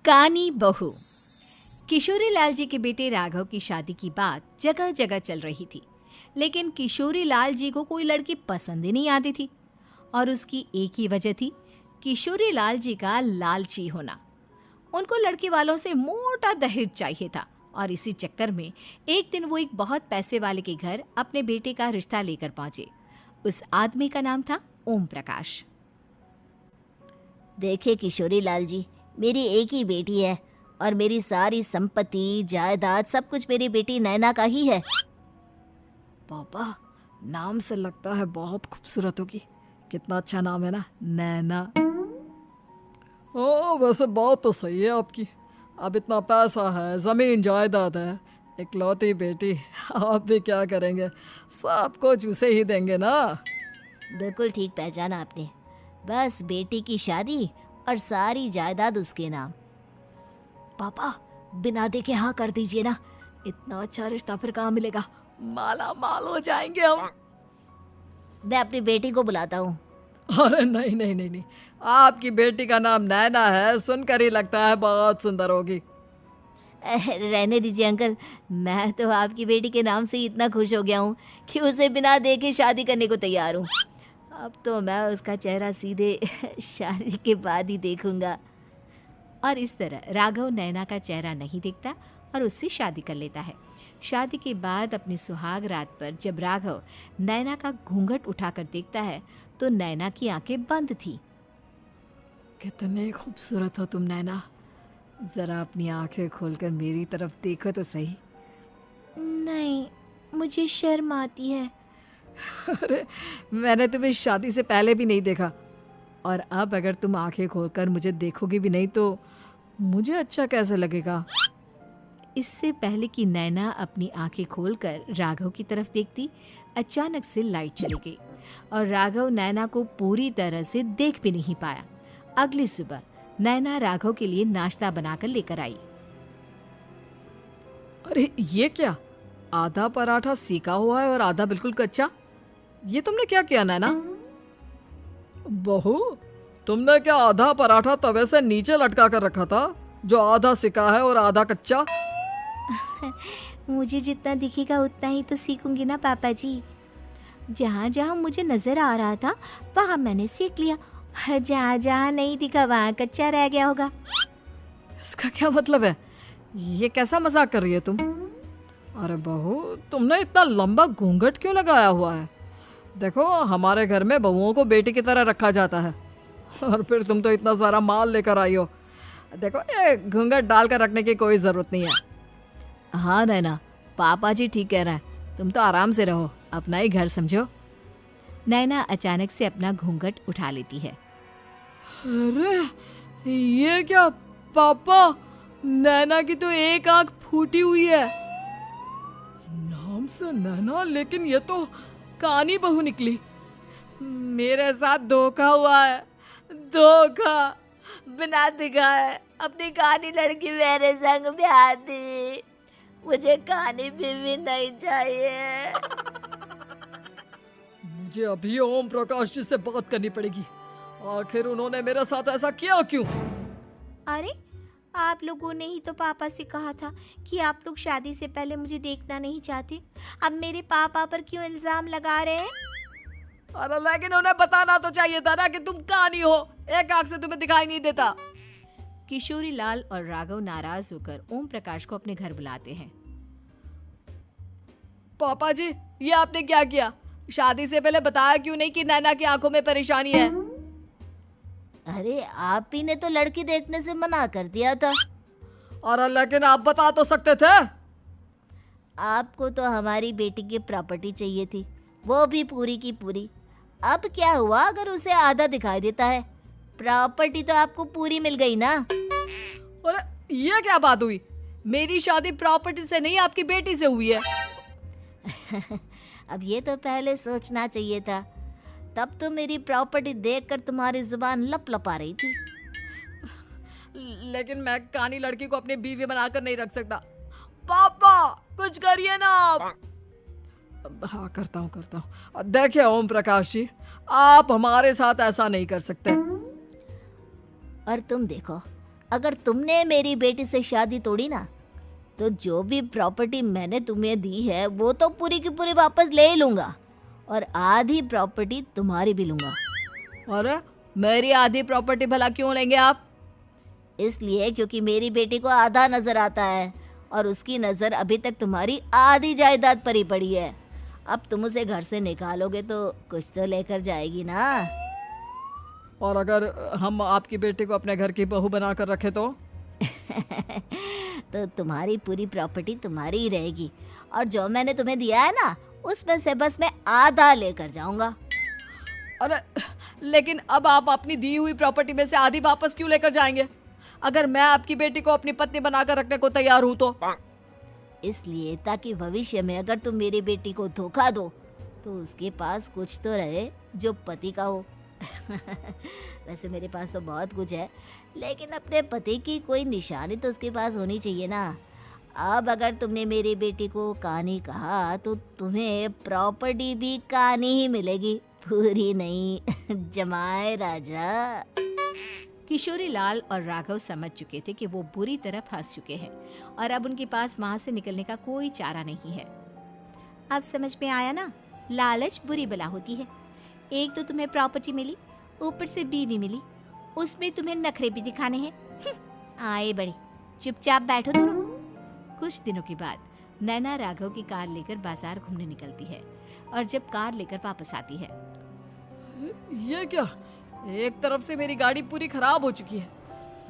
कानी बहू। किशोरी लाल जी के बेटे राघव की शादी की बात जगह जगह चल रही थी, लेकिन किशोरी लाल जी को कोई लड़की पसंद ही नहीं आती थी। और उसकी एक ही वजह थी, किशोरी लाल जी का लालची होना। उनको लड़की वालों से मोटा दहेज चाहिए था और इसी चक्कर में एक दिन वो एक बहुत पैसे वाले के घर अपने बेटे का रिश्ता लेकर पहुंचे। उस आदमी का नाम था ओम प्रकाश। देखिए किशोरी लाल जी, मेरी एक ही बेटी है और मेरी सारी संपत्ति जायदाद सब कुछ मेरी बेटी नैना का ही है। पापा, नाम से लगता है बहुत खूबसूरत होगी। कितना अच्छा नाम है ना, नैना। ओ, वैसे बात तो सही है आपकी। अब इतना पैसा है, जमीन जायदाद है, इकलौती बेटी, आप भी क्या करेंगे? सब कुछ उसे ही देंगे ना। बिल्कुल ठीक पहचाना आपने। बस बेटी की शादी और सारी जायदाद उसके नाम। पापा, बिना देखे हाँ कर दीजिए ना। इतना अच्छा रिश्ता फिर कहाँ मिलेगा? माला माल हो जाएंगे हम। मैं अपनी बेटी को बुलाता हूँ। अरे नहीं नहीं नहीं नहीं, आपकी बेटी का नाम नैना है, सुनकर ही लगता है बहुत सुंदर होगी। रहने दीजिए अंकल, मैं तो आपकी बेटी के नाम से ही इतना खुश हो गया हूँ कि उसे बिना देखे शादी करने को तैयार हूँ। अब तो मैं उसका चेहरा सीधे शादी के बाद ही देखूंगा। और इस तरह राघव नैना का चेहरा नहीं देखता और उससे शादी कर लेता है। शादी के बाद अपनी सुहाग रात पर जब राघव नैना का घूंघट उठाकर देखता है तो नैना की आंखें बंद थी। कितने खूबसूरत हो तुम नैना, जरा अपनी आंखें खोलकर मेरी तरफ देखो तो सही। नहीं, मुझे शर्म आती है। अरे, मैंने तुम्हें शादी से पहले भी नहीं देखा, और अब अगर तुम आंखें खोलकर मुझे देखोगी भी नहीं तो मुझे अच्छा कैसे लगेगा? इससे पहले कि नैना अपनी आंखें खोलकर राघव की तरफ देखती, अचानक से लाइट चली गई और राघव नैना को पूरी तरह से देख भी नहीं पाया। अगली सुबह नैना राघव के लिए नाश्ता बनाकर लेकर आई। अरे ये क्या, आधा पराठा सेका हुआ है और आधा बिल्कुल कच्चा। ये तुमने क्या किया नैना? बहू, तुमने क्या आधा पराठा तवे से नीचे लटका कर रखा था, जो आधा सिका है और आधा कच्चा? मुझे जितना दिखेगा उतना ही तो सीखूंगी ना पापा जी। जहाँ जहाँ मुझे नजर आ रहा था वहाँ मैंने सीख लिया, जहाँ जहाँ नहीं दिखा वहाँ कच्चा रह गया होगा। इसका क्या मतलब है? ये कैसा मजाक कर रही है तुम? अरे बहू, तुमने इतना लंबा घूंघट क्यों लगाया हुआ है? देखो, हमारे घर में बहुओं को बेटी की तरह रखा जाता है, और फिर तुम तो इतना सारा माल लेकर आई हो। देखो, ये घूंघट डालकर रखने की कोई ज़रूरत नहीं है। हाँ नैना, पापा जी ठीक कह रहा है, तुम तो आराम से रहो, अपना ही घर समझो। नैना अचानक से अपना घूंघट उठा लेती है। अरे ये क्या पापा, नैना की तो एक आंख फूटी हुई है। नाम से नैना, लेकिन ये तो कानी बहू निकली। मेरे साथ धोखा हुआ है, धोखा। बिना दिखाए अपनी कानी लड़की मेरे संग ब्याह दी। मुझे कानी बीवी नहीं चाहिए। मुझे अभी ओम प्रकाश जी से बात करनी पड़ेगी। आखिर उन्होंने मेरे साथ ऐसा किया क्यों? अरे, आप लोगों ने ही तो पापा से कहा था कि आप लोग शादी से पहले मुझे देखना नहीं चाहते। अब मेरे पापा पर क्यों इल्जाम लगा रहे हैं? अरे लेकिन उन्हें बताना तो चाहिए था ना कि तुम कानी हो, एक आंख से तुम्हें दिखाई नहीं देता। किशोरी लाल और राघव नाराज होकर ओम प्रकाश को अपने घर बुलाते हैं। पापा जी, ये आपने क्या किया? शादी से पहले बताया क्यों नहीं कि नैना की आंखों में परेशानी है? अरे, आप ही ने तो लड़की देखने से मना कर दिया था। अरे लेकिन आप बता तो सकते थे। आपको तो हमारी बेटी की प्रॉपर्टी चाहिए थी, वो भी पूरी की पूरी। अब क्या हुआ अगर उसे आधा दिखाई देता है? प्रॉपर्टी तो आपको पूरी मिल गई ना। अरे ये क्या बात हुई? मेरी शादी प्रॉपर्टी से नहीं, आपकी बेटी से हुई है। अब ये तो पहले सोचना चाहिए था, तब तो मेरी प्रॉपर्टी देखकर तुम्हारी जुबान लप लपा रही थी। लेकिन मैं कानी लड़की को अपनी बीवी बनाकर नहीं रख सकता। पापा, कुछ करिए ना आप। हाँ, करता हूँ। देखिए ओम प्रकाश जी, आप हमारे साथ ऐसा नहीं कर सकते। और तुम देखो, अगर तुमने मेरी बेटी से शादी तोड़ी ना, तो जो भी प्रॉपर्टी मैंने तुम्हें दी है वो तो पूरी की पूरी वापस ले ही लूँगा, और आधी प्रॉपर्टी तुम्हारी भी लूँगा। अरे मेरी आधी प्रॉपर्टी भला क्यों लेंगे आप? इसलिए क्योंकि मेरी बेटी को आधा नजर आता है और उसकी नज़र अभी तक तुम्हारी आधी जायदाद पर ही पड़ी है। अब तुम उसे घर से निकालोगे तो कुछ तो लेकर जाएगी ना। और अगर हम आपकी बेटी को अपने घर की बहू बना कर रखे तो? तो तुम्हारी पूरी प्रॉपर्टी तुम्हारी ही रहेगी, और जो मैंने तुम्हें दिया है ना, उसमें से बस मैं आधा लेकर जाऊंगा। अरे लेकिन अब आप अपनी दी हुई प्रॉपर्टी में से आधी वापस क्यों लेकर जाएंगे? अगर मैं आपकी बेटी को अपनी पत्नी बनाकर रखने को तैयार हूं तो? इसलिए ताकि भविष्य में अगर तुम मेरी बेटी को धोखा दो तो उसके पास कुछ तो रहे जो पति का हो। वैसे मेरे पास तो बहुत कुछ है, लेकिन अपने पति की कोई निशानी तो उसके पास होनी चाहिए ना। अब अगर तुमने मेरी बेटी को कानी कहा तो तुम्हें प्रॉपर्टी भी कानी ही मिलेगी, पूरी नहीं। जमाए राजा। किशोरी लाल और राघव समझ चुके थे कि वो बुरी तरह फंस चुके हैं और अब उनके पास वहां से निकलने का कोई चारा नहीं है। अब समझ में आया ना, लालच बुरी बला होती है। एक तो तुम्हें प्रॉपर्टी मिली, ऊपर से बीवी मिली, उसमें तुम्हें नखरे भी दिखाने हैं। आए बड़े, चुपचाप बैठो दोनों। कुछ दिनों के बाद नैना राघव की कार लेकर बाजार घूमने निकलती है और जब कार लेकर वापस आती है, ये क्या? एक तरफ से मेरी गाड़ी पूरी खराब हो चुकी है।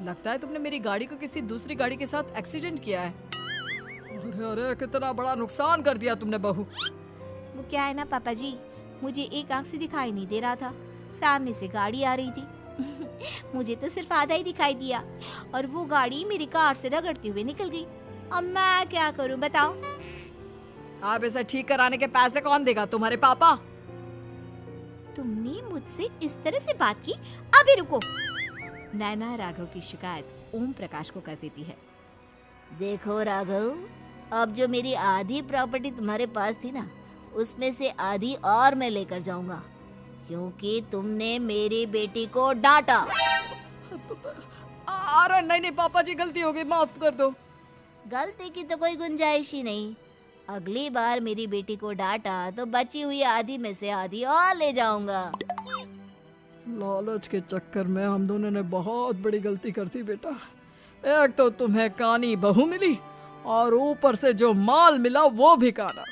लगता है तुमने मेरी गाड़ी को किसी दूसरी गाड़ी के साथ एक्सीडेंट किया है। अरे अरे कितना बड़ा नुकसान कर दिया तुमने बहू। वो क्या है ना पापा जी, मुझे एक आंख से दिखाई नहीं दे रहा था, सामने से गाड़ी आ रही थी। मुझे तो सिर्फ आधा ही दिखाई दिया और वो गाड़ी मेरी कार से रगड़ते हुए निकल गई। अब मैं क्या करूं बताओ? आप इसे ठीक कराने के पैसे कौन देगा? तुम्हारे पापा। तुमने मुझसे इस तरह से बात की? अभी रुको। नैना राघव की शिकायत ओम प्रकाश को कर देती है। देखो राघव, अब जो मेरी आधी प्रॉपर्टी तुम्हारे पास थी ना, उसमें से आधी और मैं लेकर जाऊंगा, क्योंकि तुमने मेरी बेटी को डांटा। अरे नहीं नहीं पापा जी, गलती हो गई, माफ कर दो। गलती की तो कोई गुंजाइश ही नहीं। अगली बार मेरी बेटी को डांटा तो बची हुई आधी में से आधी और ले जाऊंगा। लालच के चक्कर में हम दोनों ने बहुत बड़ी गलती कर दी बेटा। एक तो तुम्हें कानी बहू मिली और ऊपर से जो माल मिला वो भी काना।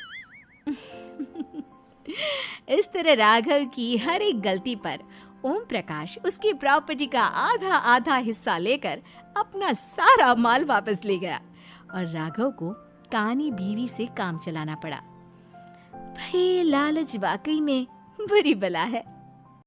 इस तरह राघव की हर एक गलती पर ओम प्रकाश उसकी प्रॉपर्टी का आधा आधा हिस्सा लेकर अपना सारा माल वापस ले गया और राघव को कानी बीवी से काम चलाना पड़ा। भाई लालच वाकई में बुरी बला है।